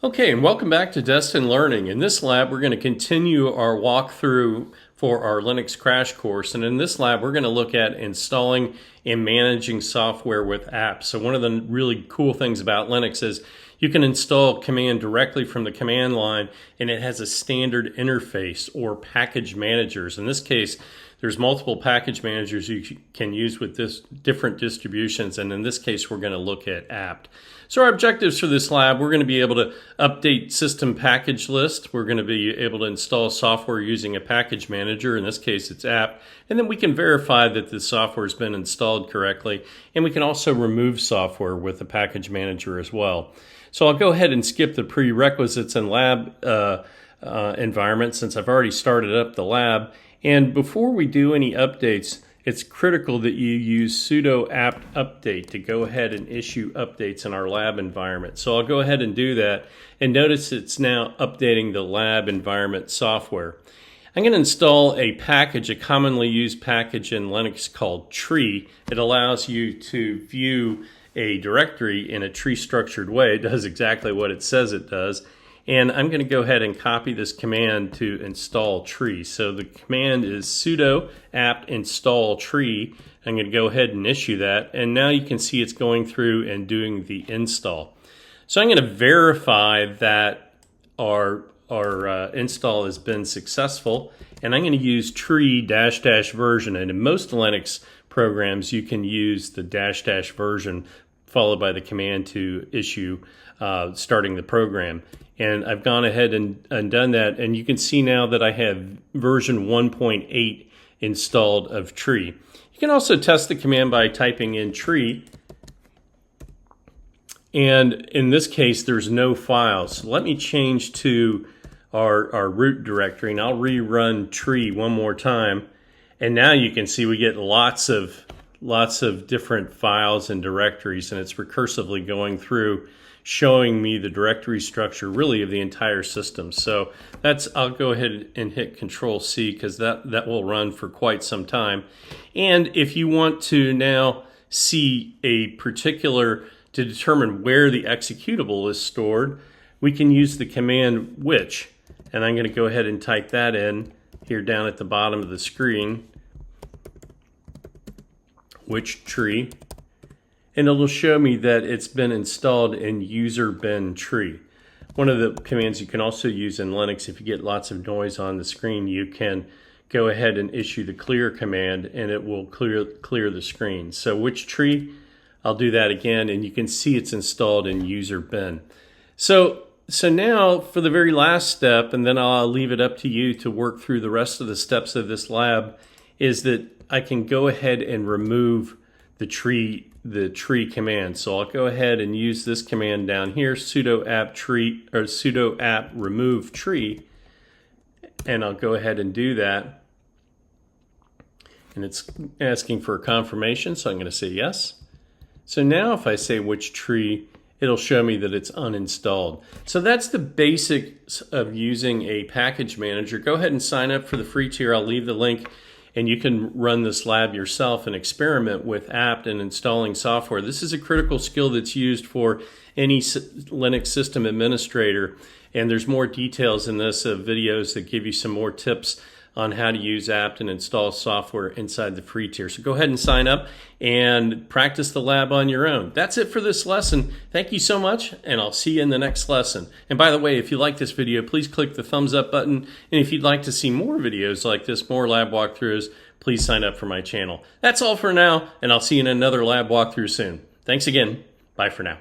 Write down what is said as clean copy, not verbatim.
Okay, and welcome back to Destin Learning. In this lab, we're going to continue our walkthrough for our Linux crash course. And in this lab, we're going to look at installing and managing software with apps. So one of the really cool things about Linux is you can install command directly from the command line, and it has a standard interface or package managers. In this case, there's multiple package managers you can use with different distributions, and in this case, we're going to look at apt. So our objectives for this lab, we're going to be able to update system package list. We're going to be able to install software using a package manager. In this case, it's apt. And then we can verify that the software has been installed correctly. And we can also remove software with the package manager as well. So I'll go ahead and skip the prerequisites and lab environment since I've already started up the lab. And before we do any updates, it's critical that you use sudo apt update to go ahead and issue updates in our lab environment. So I'll go ahead and do that. And notice it's now updating the lab environment software. I'm going to install a package, a commonly used package in Linux called tree. It allows you to view a directory in a tree structured way. It does exactly what it says it does. And I'm going to go ahead and copy this command to install tree. So the command is sudo apt install tree. I'm going to go ahead and issue that. And now you can see it's going through and doing the install. So I'm going to verify that our install has been successful. And I'm going to use tree -- version. And in most Linux programs, you can use the -- version followed by the command to issue starting the program. And I've gone ahead and done that, and you can see now that I have version 1.8 installed of tree. You can also test the command by typing in tree, and in this case there's no files. So let me change to our root directory, and I'll rerun tree one more time, and now you can see we get lots of different files and directories, and it's recursively going through showing me the directory structure really of the entire system. So I'll go ahead and hit Control-C because that will run for quite some time. And if you want to now see a particular, to determine where the executable is stored, we can use the command which. And I'm going to go ahead and type that in here down at the bottom of the screen, which tree. And it'll show me that it's been installed in user bin tree. One of the commands you can also use in Linux, if you get lots of noise on the screen, you can go ahead and issue the clear command and it will clear the screen. So which tree? I'll do that again, and you can see it's installed in user bin. So now for the very last step, and then I'll leave it up to you to work through the rest of the steps of this lab, is that I can go ahead and remove the tree command. So I'll go ahead and use this command down here, sudo apt tree or sudo apt remove tree, and I'll go ahead and do that. And it's asking for a confirmation, so I'm going to say yes. So now if I say which tree, it'll show me that it's uninstalled. So that's the basics of using a package manager. Go ahead and sign up for the free tier. I'll leave the link, and you can run this lab yourself and experiment with apt and installing software. This is a critical skill that's used for any Linux system administrator, and there's more details in this videos that give you some more tips on how to use apt and install software inside the free tier. So go ahead and sign up and practice the lab on your own. That's it for this lesson. Thank you so much, and I'll see you in the next lesson. And by the way, if you like this video, please click the thumbs up button. And if you'd like to see more videos like this, more lab walkthroughs, please sign up for my channel. That's all for now, and I'll see you in another lab walkthrough soon. Thanks again. Bye for now.